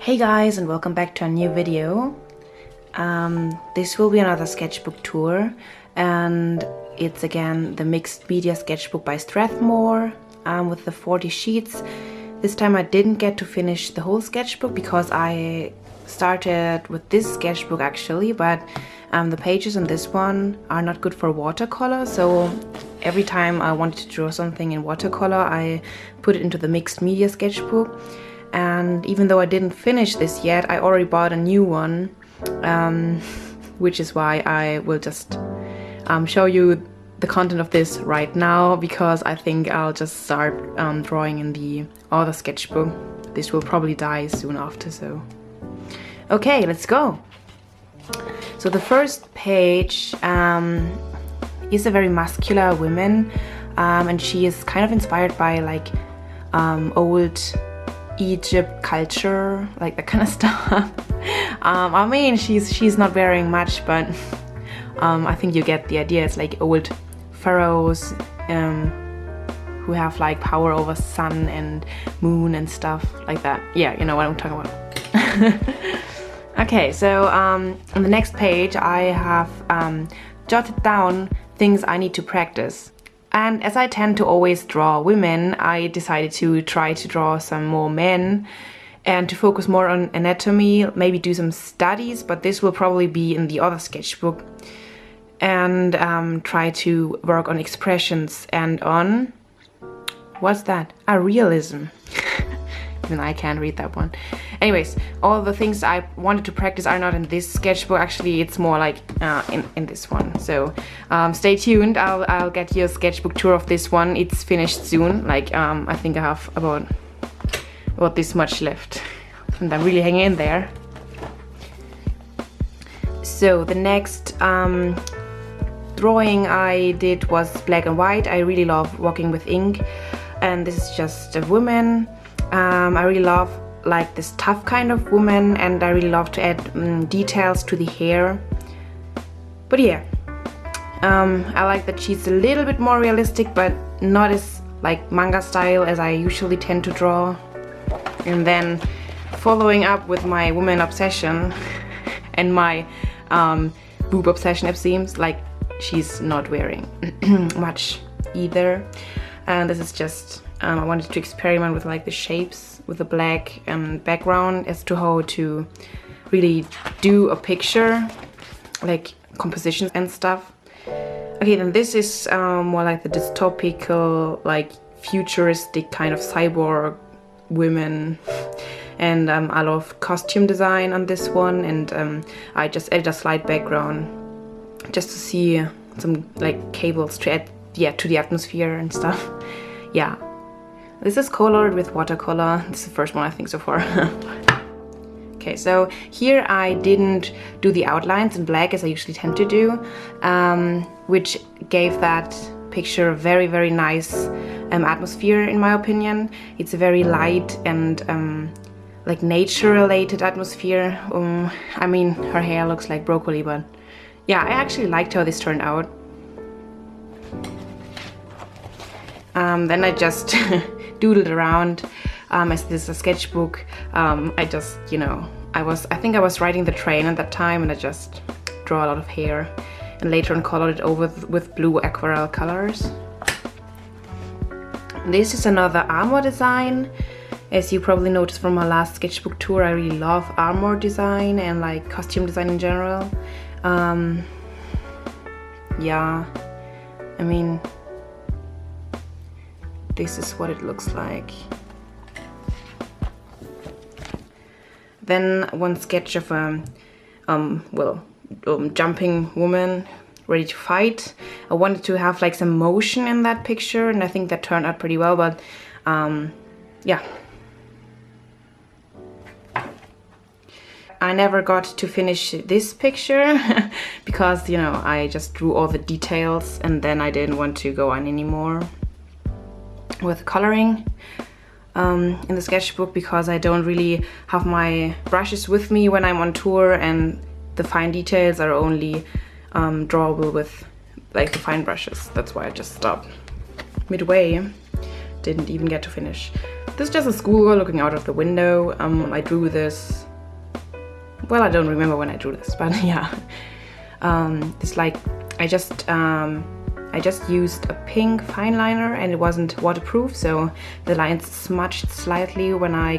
Hey guys, and welcome back to a new video. This will be another sketchbook tour, and it's again the mixed media sketchbook by Strathmore with the 40 sheets. This time I didn't get to finish the whole sketchbook because I started with this sketchbook actually, but the pages in this one are not good for watercolor, so every time I wanted to draw something in watercolor I put it into the mixed media sketchbook. And even though I didn't finish this yet, I already bought a new one, which is why I will just show you the content of this right now, because I think I'll just start drawing in the other sketchbook. This will probably die soon after, so... Okay, let's go! So the first page is a very muscular woman, and she is kind of inspired by like old Egypt culture, like that kind of stuff. I mean, she's not wearing much, but I think you get the idea. It's like old pharaohs who have like power over sun and moon and stuff like that. Yeah, you know what I'm talking about. Okay, so on the next page I have jotted down things I need to practice. And as I tend to always draw women, I decided to try to draw some more men and to focus more on anatomy, maybe do some studies, but this will probably be in the other sketchbook. And try to work on expressions and on... what's that? Realism. Even I can't read that one. Anyways, all the things I wanted to practice are not in this sketchbook. Actually, it's more like in this one. So stay tuned. I'll get you a sketchbook tour of this one. It's finished soon. Like I think I have about this much left, and I'm really hanging in there. So the next drawing I did was black and white. I really love working with ink, and this is just a woman. I really love like this tough kind of woman, and I really love to add details to the hair. But yeah, I like that she's a little bit more realistic, but not as like manga style as I usually tend to draw. And then following up with my woman obsession and my boob obsession, it seems like she's not wearing much either. And this is just I wanted to experiment with like the shapes with the black background as to how to really do a picture, like compositions and stuff. Okay, then this is more like the dystopical, like futuristic kind of cyborg women, and I love costume design on this one, and I just added a slight background just to see some like cables to add to the atmosphere and stuff. Yeah. This is colored with watercolor. This is the first one I think so far. Okay, so here I didn't do the outlines in black as I usually tend to do, which gave that picture a very, very nice atmosphere in my opinion. It's a very light and like nature-related atmosphere. I mean, her hair looks like broccoli, but yeah, I actually liked how this turned out. Then I just doodled around. As this is a sketchbook, I just, you know, I think I was riding the train at that time, and I just draw a lot of hair and later on colored it over with blue aquarelle colors. This is another armor design. As you probably noticed from my last sketchbook tour, I really love armor design and like costume design in general. Yeah, I mean, this is what it looks like. Then one sketch of a jumping woman ready to fight. I wanted to have like some motion in that picture, and I think that turned out pretty well, but yeah. I never got to finish this picture because, you know, I just drew all the details and then I didn't want to go on anymore with coloring in the sketchbook, because I don't really have my brushes with me when I'm on tour, and the fine details are only drawable with like the fine brushes. That's why I just stopped midway, didn't even get to finish. This is just a schoolgirl looking out of the window. I drew this, well, I don't remember when I drew this, but yeah. It's like, I just used a pink fine liner and it wasn't waterproof, so the lines smudged slightly when I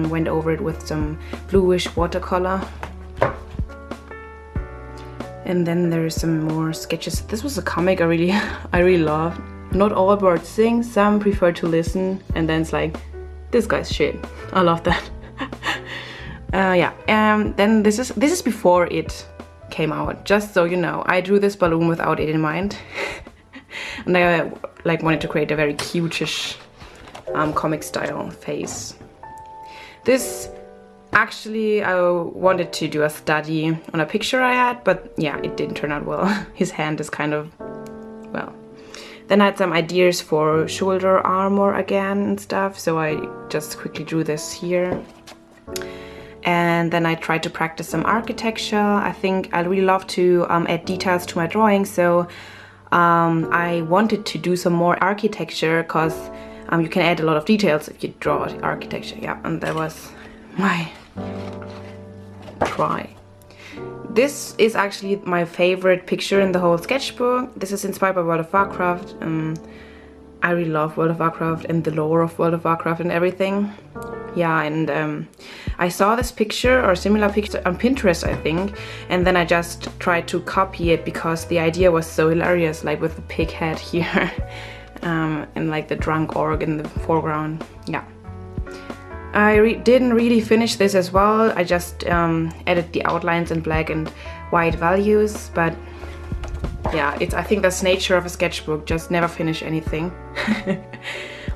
went over it with some bluish watercolor. And then there's some more sketches. This was a comic I really loved. Not all birds sing, some prefer to listen, and then it's like, this guy's shit. I love that. Yeah, then this is before it came out, just so you know. I drew this balloon without it in mind. And I like wanted to create a very cute-ish comic style face. This actually, I wanted to do a study on a picture I had, but yeah, it didn't turn out well. His hand is kind of, well. Then I had some ideas for shoulder armor again and stuff, so I just quickly drew this here. And then I tried to practice some architecture. I think I really love to add details to my drawing, so I wanted to do some more architecture, because you can add a lot of details if you draw architecture. Yeah, and that was my try. This is actually my favorite picture in the whole sketchbook. This is inspired by World of Warcraft. I really love World of Warcraft and the lore of World of Warcraft and everything. Yeah, and I saw this picture or similar picture on Pinterest, I think, and then I just tried to copy it because the idea was so hilarious, like with the pig head here and like the drunk orc in the foreground. Yeah. I didn't really finish this as well. I just added the outlines and black and white values, but yeah, I think that's nature of a sketchbook, just never finish anything.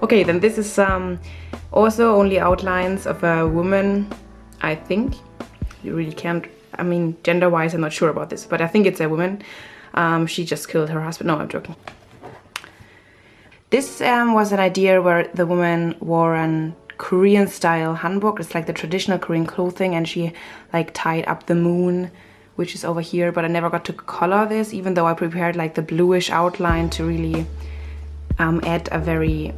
Okay, then this is also only outlines of a woman, I think. You really can't, I mean, gender-wise, I'm not sure about this, but I think it's a woman. She just killed her husband. No, I'm joking. This was an idea where the woman wore an Korean style hanbok. It's like the traditional Korean clothing, and she like tied up the moon, which is over here, but I never got to color this, even though I prepared like the bluish outline to really add a very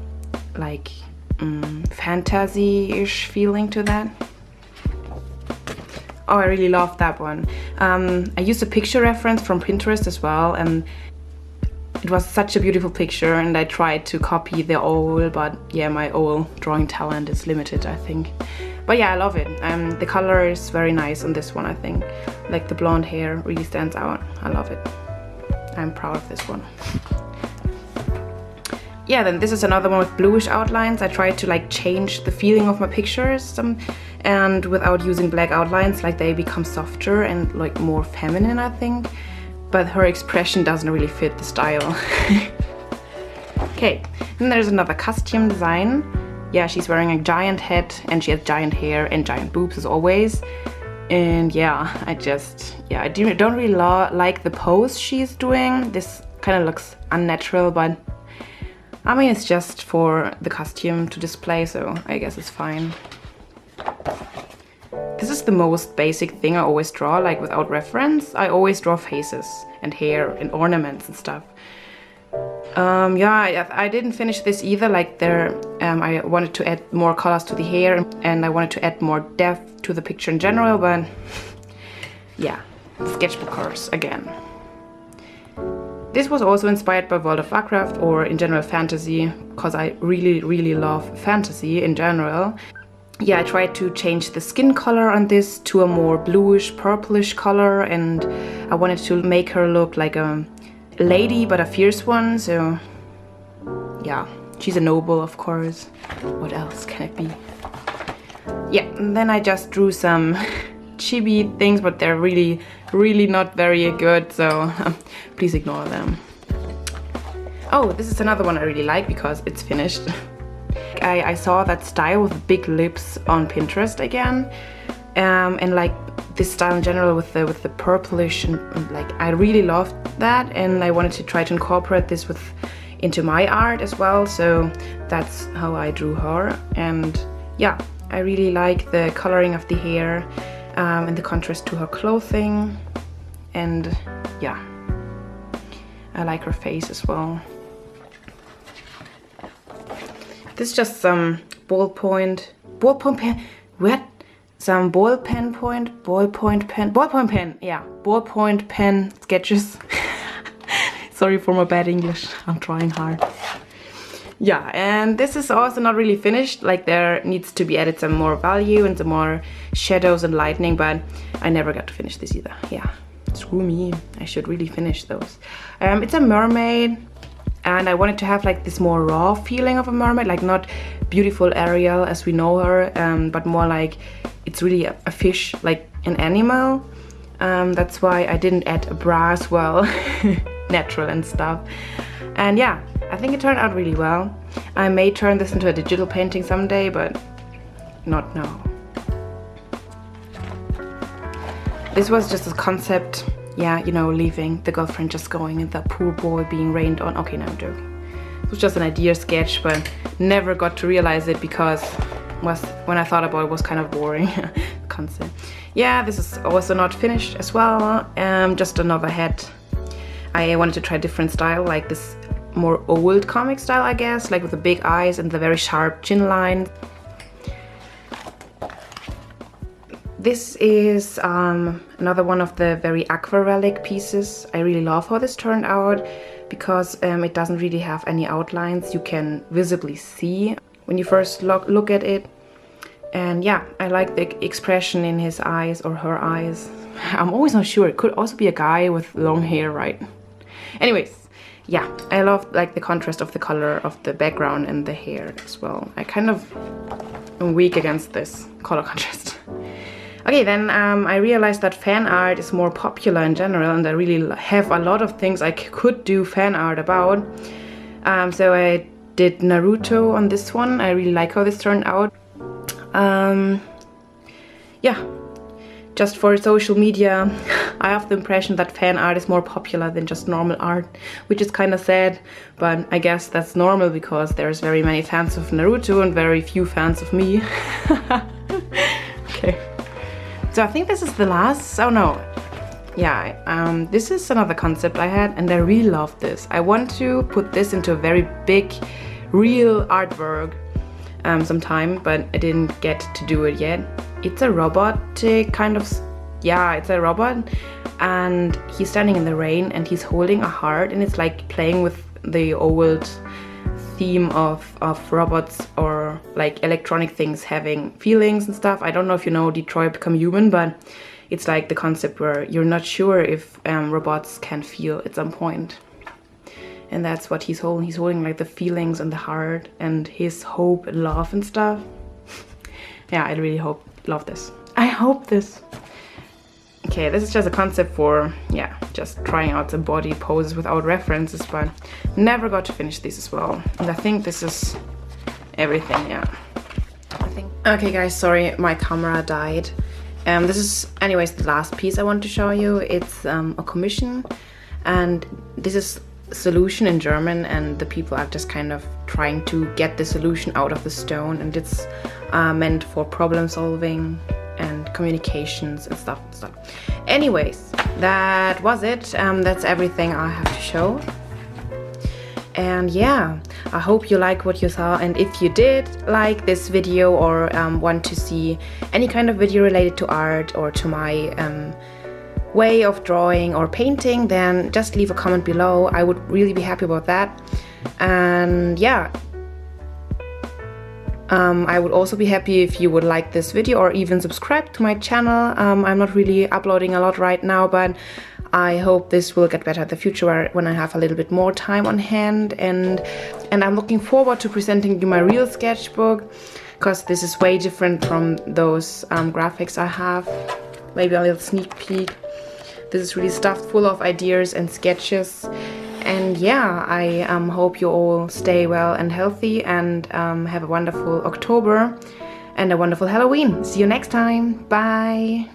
like fantasy-ish feeling to that. Oh, I really love that one. I used a picture reference from Pinterest as well, and it was such a beautiful picture, and I tried to copy the owl, but yeah, my owl drawing talent is limited, I think. But yeah, I love it. The color is very nice on this one, I think. Like the blonde hair really stands out. I love it. I'm proud of this one. Yeah, then this is another one with bluish outlines. I tried to like change the feeling of my pictures and without using black outlines, like they become softer and like more feminine, I think. But her expression doesn't really fit the style. Okay, then there's another costume design. Yeah, she's wearing a giant head and she has giant hair and giant boobs as always. And yeah, I don't really like the pose she's doing. This kind of looks unnatural, but I mean, it's just for the costume to display, so I guess it's fine. This is the most basic thing I always draw, like without reference. I always draw faces and hair and ornaments and stuff. Yeah, I didn't finish this either. Like I wanted to add more colors to the hair and I wanted to add more depth to the picture in general, but yeah, sketchbook colors again. This was also inspired by World of Warcraft, or in general fantasy, because I really love fantasy in general. Yeah, I tried to change the skin color on this to a more bluish, purplish color, and I wanted to make her look like a lady, but a fierce one, so yeah, she's a noble, of course. What else can it be? Yeah, and then I just drew some chibi things, but they're really not very good, so please ignore them. Oh, this is another one I really like because it's finished. I saw that style with big lips on Pinterest again, and like this style in general with the purplish and like I really loved that, and I wanted to try to incorporate this into my art as well, so that's how I drew her. And yeah, I really like the coloring of the hair and the contrast to her clothing, and yeah, I like her face as well. This is just some ballpoint pen, what? Some ballpoint pen sketches. Sorry for my bad English, I'm trying hard. Yeah, and this is also not really finished, like there needs to be added some more value and some more shadows and lightning, but I never got to finish this either. Yeah, screw me, I should really finish those. It's a mermaid, and I wanted to have like this more raw feeling of a mermaid, like not beautiful Ariel as we know her, but more like it's really a fish, like an animal. That's why I didn't add a bra as well, natural and stuff. And yeah, I think it turned out really well. I may turn this into a digital painting someday, but not now. This was just a concept, yeah, you know, leaving the girlfriend just going and the poor boy being rained on. Okay, no, I'm joking. It was just an idea sketch, but never got to realize it because when I thought about it was kind of boring concept. Yeah, this is also not finished as well. Just another head. I wanted to try a different style, like this more old comic style, I guess, like with the big eyes and the very sharp chin line. This is another one of the very aquarelic pieces. I really love how this turned out because it doesn't really have any outlines you can visibly see when you first look at it. And yeah, I like the expression in his eyes or her eyes. I'm always not sure, it could also be a guy with long hair, right? Anyways, yeah, I love like the contrast of the color of the background and the hair as well. I kind of am weak against this color contrast. Okay, then I realized that fan art is more popular in general, and I really have a lot of things I could do fan art about. So I did Naruto on this one. I really like how this turned out. Yeah, just for social media, I have the impression that fan art is more popular than just normal art, which is kind of sad, but I guess that's normal because there's very many fans of Naruto and very few fans of me. Okay, so I think this is the last, oh no, yeah, this is another concept I had and I really love this. I want to put this into a very big, real artwork sometime, but I didn't get to do it yet. It's a robotic kind of, yeah, it's a robot and he's standing in the rain and he's holding a heart and it's like playing with the old theme of robots or like electronic things having feelings and stuff. I don't know if you know Detroit Become Human, but it's like the concept where you're not sure if robots can feel at some point. And that's what he's holding. He's holding like the feelings and the heart and his hope and love and stuff. Yeah, I really love this. I hope this. Okay, this is just a concept for, yeah, just trying out some body poses without references, but never got to finish this as well. And I think this is everything, yeah. I think. Okay guys, sorry, my camera died. This is, anyways, the last piece I want to show you. It's a commission, and this is solution in German, and the people are just kind of trying to get the solution out of the stone, and it's meant for problem solving and communications and stuff. Anyways, that was it. That's everything I have to show. And yeah, I hope you like what you saw, and if you did like this video or want to see any kind of video related to art or to my way of drawing or painting, then just leave a comment below. I would really be happy about that. And yeah, I would also be happy if you would like this video or even subscribe to my channel. I'm not really uploading a lot right now, but I hope this will get better in the future when I have a little bit more time on hand, and I'm looking forward to presenting you my real sketchbook, because this is way different from those graphics I have. Maybe a little sneak peek. This is really stuffed full of ideas and sketches. And yeah, I hope you all stay well and healthy, and have a wonderful October and a wonderful Halloween. See you next time. Bye.